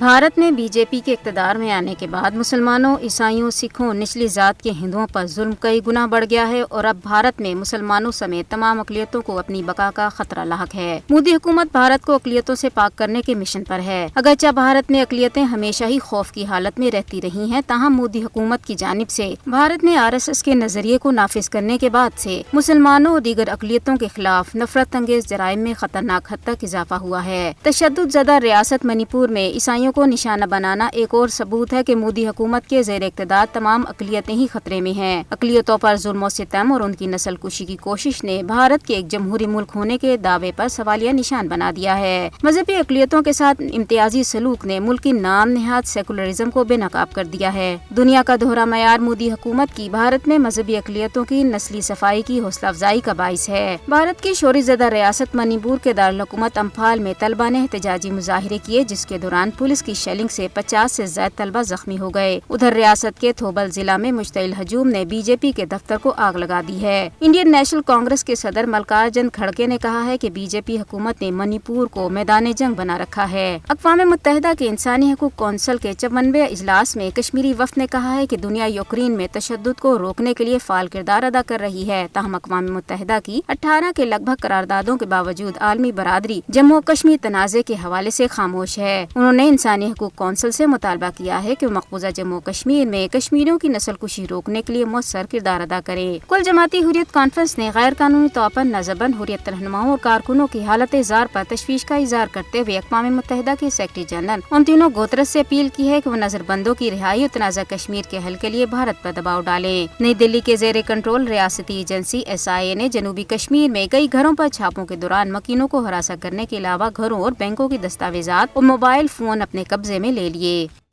भारत में बीजेपी के इक़्तिदार में आने के बाद मुसलमानों, ईसाइयों, सिखों, निचली जात के हिंदुओं पर जुल्म कई गुना बढ़ गया है और अब भारत में मुसलमानों समेत तमाम अक़लियतों को अपनी बका का खतरा लाहक है। मोदी हुकूमत भारत को अक़लियतों से पाक करने के मिशन पर है। अगरचे भारत में अक़लियतें हमेशा ही खौफ की हालत में रहती रही हैं, ताहम मोदी हुकूमत की जानिब से भारत में RSS के नजरिए को नाफिज करने के बाद से मुसलमानों और दीगर अक़लियतों के खिलाफ नफरत अंगेज जराइम में खतरनाक हद तक इजाफा हुआ है। तशद्दुद ज़दा रियासत मणिपुर में ईसाइयों को निशाना बनाना एक और सबूत है कि मोदी हुकूमत के ज़ेर इक़्तिदार तमाम अक़लियतें ही खतरे में हैं। अक़लियतों पर जुल्म और सितम और उनकी नस्ल कुशी की कोशिश ने भारत के एक जमहूरी मुल्क होने के दावे पर सवालिया निशान बना दिया है। मजहबी अक़लियतों के साथ इम्तियाजी सलूक ने मुल्क की नाम निहाद सेकुलरिज्म को बेनकाब कर दिया है। दुनिया का दोहरा मयार मोदी हुकूमत की भारत में मजहबी अक़लियतों की नस्ली सफाई की हौसला अफजाई का बाइस है। भारत की शोरी ज़दा रियासत मणिपुर के दारुल हुकूमत अम्फाल में तलबा ने एहतजाजी मुजाहिरे किए, जिसके दौरान पुलिस की शेलिंग से 50 से ज्यादा तलबा जख्मी हो गए। उधर रियासत के थोबल जिला में मुश्तइल हजूम ने बीजेपी के दफ्तर को आग लगा दी है। इंडियन नेशनल कांग्रेस के सदर मल्लिकार्जुन खड़गे ने कहा है कि बीजेपी हुकूमत ने मणिपुर को मैदान जंग बना रखा है। अक़वाम मुत्तहिदा के इंसानी हकूक़ कौंसिल के 54वें इजलास में कश्मीरी वफ़द ने कहा है कि दुनिया यूक्रेन में तशद्दुद को रोकने के लिए फ़ाल किरदार अदा कर रही है, ताहम अक़वाम मुत्तहिदा की 18 के लगभग करारदादों के बावजूद आलमी बरादरी जम्मू और कश्मीर तनाज़े के हवाले से खामोश है। उन्होंने इंसानी हकूक़ कौंसिल से मुतालबा किया है कि मकबूजा जम्मू कश्मीर में कश्मीरियों की नस्ल कुशी रोकने के लिए मौसर किरदार अदा करे। कुल जमाती हुर्रियत कॉन्फ्रेंस ने गैर कानूनी तौर पर नज़रबंद हुर्रियत रहनुमाओं और कारकुनों की हालत ज़ार पर तशवीश का इज़हार करते हुए अक़वाम मुत्तहिदा के सेक्रेटरी जनरल उन तीनों गोत्रस से अपील की है कि वो नज़रबंदों की रिहाई और तनाज़ा कश्मीर के हल के लिए भारत पर दबाव डाले। नई दिल्ली के ज़ेर कंट्रोल रियासती एजेंसी SIA ने जनूबी कश्मीर में कई घरों पर छापों के दौरान मकीनों को हरासा करने के अलावा घरों और बैंकों की दस्तावेजात और मोबाइल फोन अपने कब्जे में ले लिए।